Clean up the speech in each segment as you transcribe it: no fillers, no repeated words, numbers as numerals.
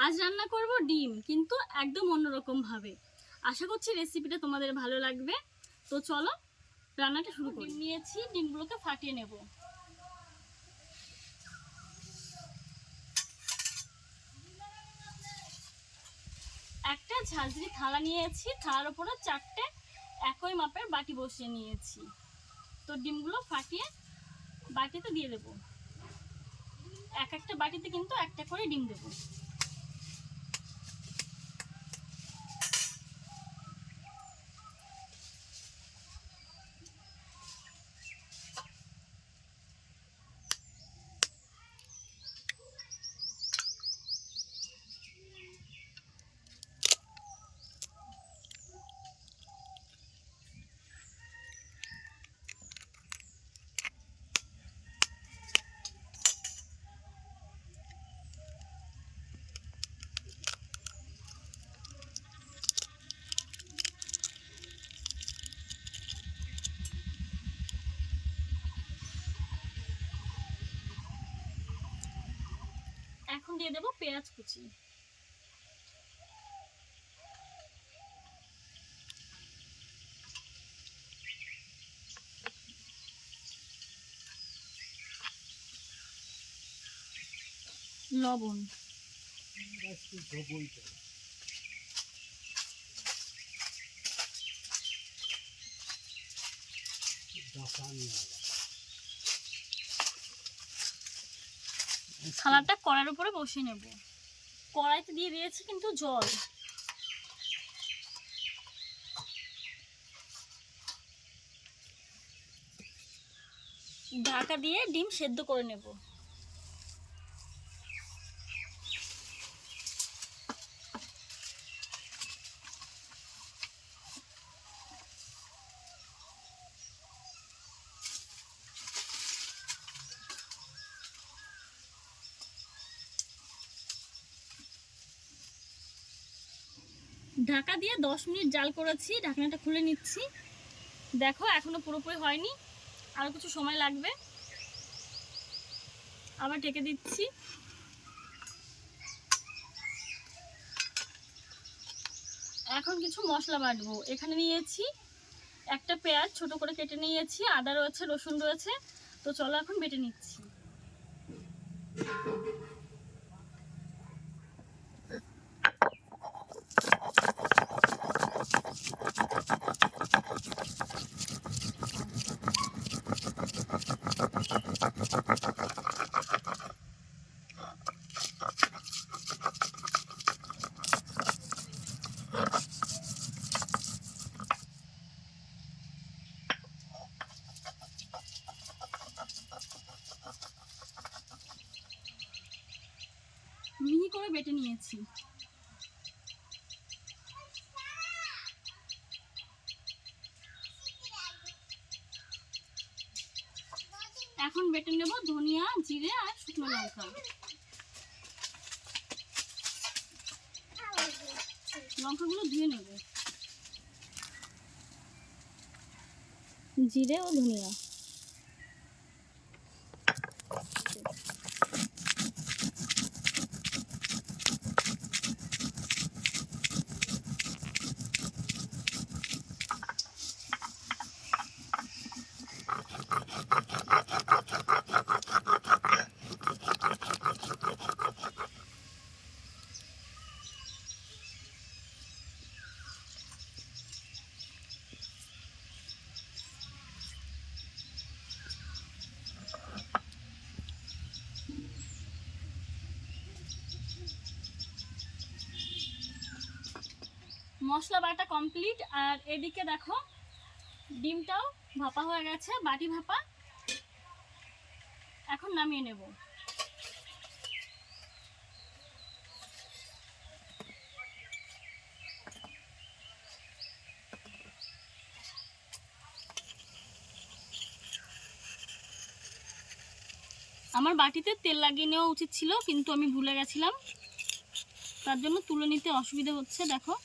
আজ রান্না করব ডিম, কিন্তু একদম অন্যরকম ভাবে। আশা করছি রেসিপিটা তোমাদের ভালো লাগবে। তো চলো রান্নাটা শুরু করি। ডিম নিয়েছি, ডিমগুলোকে ফাটিয়ে নেব। একটা ঝাঁঝরি থালা নিয়েছি, থালার উপরে 4টে একই মাপের বাটি বসিয়ে নিয়েছি। তো ডিমগুলো ফাটিয়ে বাটিতে দিয়ে দেব। এক একটা বাটিতে কিন্তু একটা করে ডিম দেবো। এখন দিয়ে দেব পেঁয়াজ কুচি, লবণ, থালাটা কড়াইয়ের উপরে বসিয়ে নেব। কড়াইতে দিয়ে দিয়েছি কিন্তু জল। ঢাকা দিয়ে ডিম সেদ্ধ করে নেব। ঢাকা দিয়ে 10 মিনিট জাল করেছি, ঢাকনাটা খুলে নিচ্ছি। দেখো এখনো পুরোপুরি হয়নি, আরো কিছু সময় লাগবে। আবার ঢেকে দিচ্ছি। এখন কিছু মশলা বাটবো। এখানে নিয়েছি একটা পেঁয়াজ ছোট করে কেটে নিয়েছি, আদা রয়েছে, রসুন রয়েছে। তো চলো এখন বেটে নিচ্ছি। মিহি করে বেটে নিয়েছি। এখন বেটে নেব ধনিয়া, জিরে আর শুকনো লঙ্কা। লঙ্কাগুলো ধুয়ে নেব। জিরে ও ধনিয়া, মশলা বাটা কমপ্লিট। আর এদিকে দেখো ডিমটাও ভাপা হয়ে গেছে, বাটি ভাপা। এখন নামিয়ে নেব। আমার বাটিতে তেল লাগিয়ে নেওয়া উচিত ছিল, কিন্তু আমি ভুলে গেছিলাম, তার জন্য তুলে নিতে অসুবিধা হচ্ছে। দেখো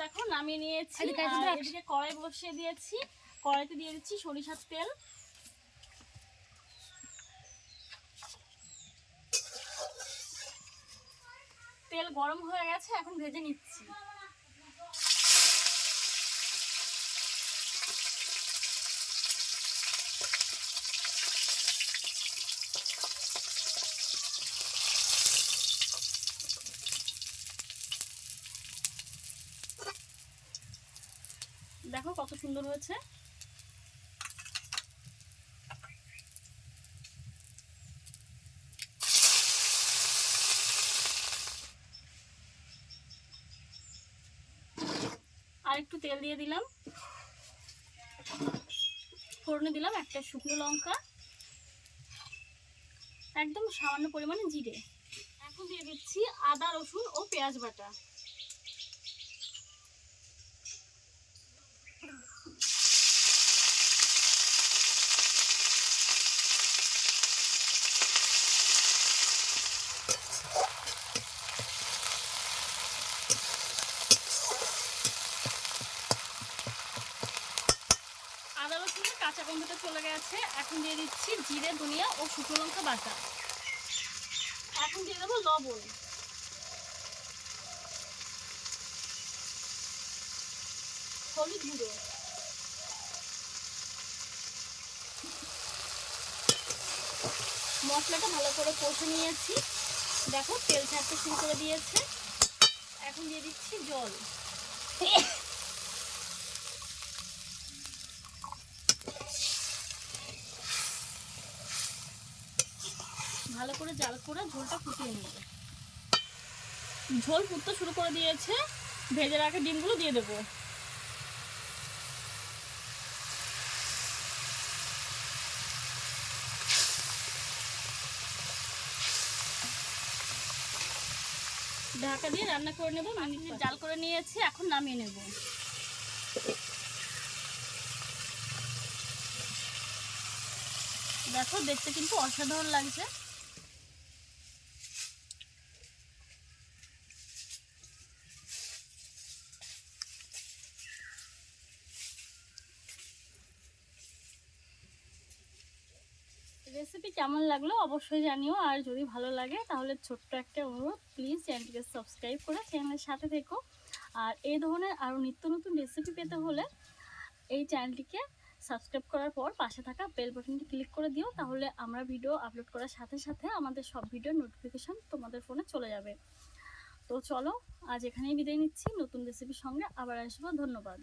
দেখো নামিয়ে নিয়েছি। আর এদিকে কড়াই বসিয়ে দিয়েছি, কড়াইতে দিয়ে দিচ্ছি সরিষার তেল। তেল গরম হয়ে গেছে, এখন ভেজে নিচ্ছি। দেখো কত সুন্দর হয়েছে। আর একটু তেল দিয়ে দিলাম, ফোড়নে দিলাম একটা শুকনো লঙ্কা, একদম সামান্য পরিমাণে জিরে। এখন দিয়ে দিচ্ছি আদা রসুন ও পেঁয়াজ বাটা। আদা রসুনের কাঁচা গন্ধটা চলে গেছে, এখন দিয়ে দিচ্ছি জিরে ধনিয়া ও শুকনো লঙ্কা বাটা। এখন দিয়ে দেবো লবণ, হলুদ গুঁড়ো, মশলাটা ভালো করে কষে নিয়েছি। দেখো তেল ছাড়তে শুরু করে দিয়েছে। এখন দিয়ে দিচ্ছি জল। ভালো করে জাল করে ঝোলটা ফুটিয়ে নেব। ঝোল ফুটতে শুরু করে দিয়েছে, ভেজে রাখা ডিমগুলো দিয়ে দেবো। ঢাকা দিয়ে রান্না করে নেব। জাল করে নিয়েছি, এখন নামিয়ে নেব। দেখো দেখতে কিন্তু অসাধারণ লাগছে। রেসিপি কেমন লাগলো অবশ্যই জানিও। আর যদি ভালো লাগে তাহলে ছোট্ট একটা অনুরোধ, প্লিজ চ্যানেলটিকে সাবস্ক্রাইব করে চ্যানেলের সাথে থেকো। আর এই ধরনের আরও নিত্য নতুন রেসিপি পেতে হলে এই চ্যানেলটিকে সাবস্ক্রাইব করার পর পাশে থাকা বেল বাটনটি ক্লিক করে দিও, তাহলে আমরা ভিডিও আপলোড করার সাথে সাথে আমাদের সব ভিডিওর নোটিফিকেশন তোমাদের ফোনে চলে যাবে। তো চলো আজ এখানেই বিদায় নিচ্ছি, নতুন রেসিপির সঙ্গে আবার আসবো। ধন্যবাদ।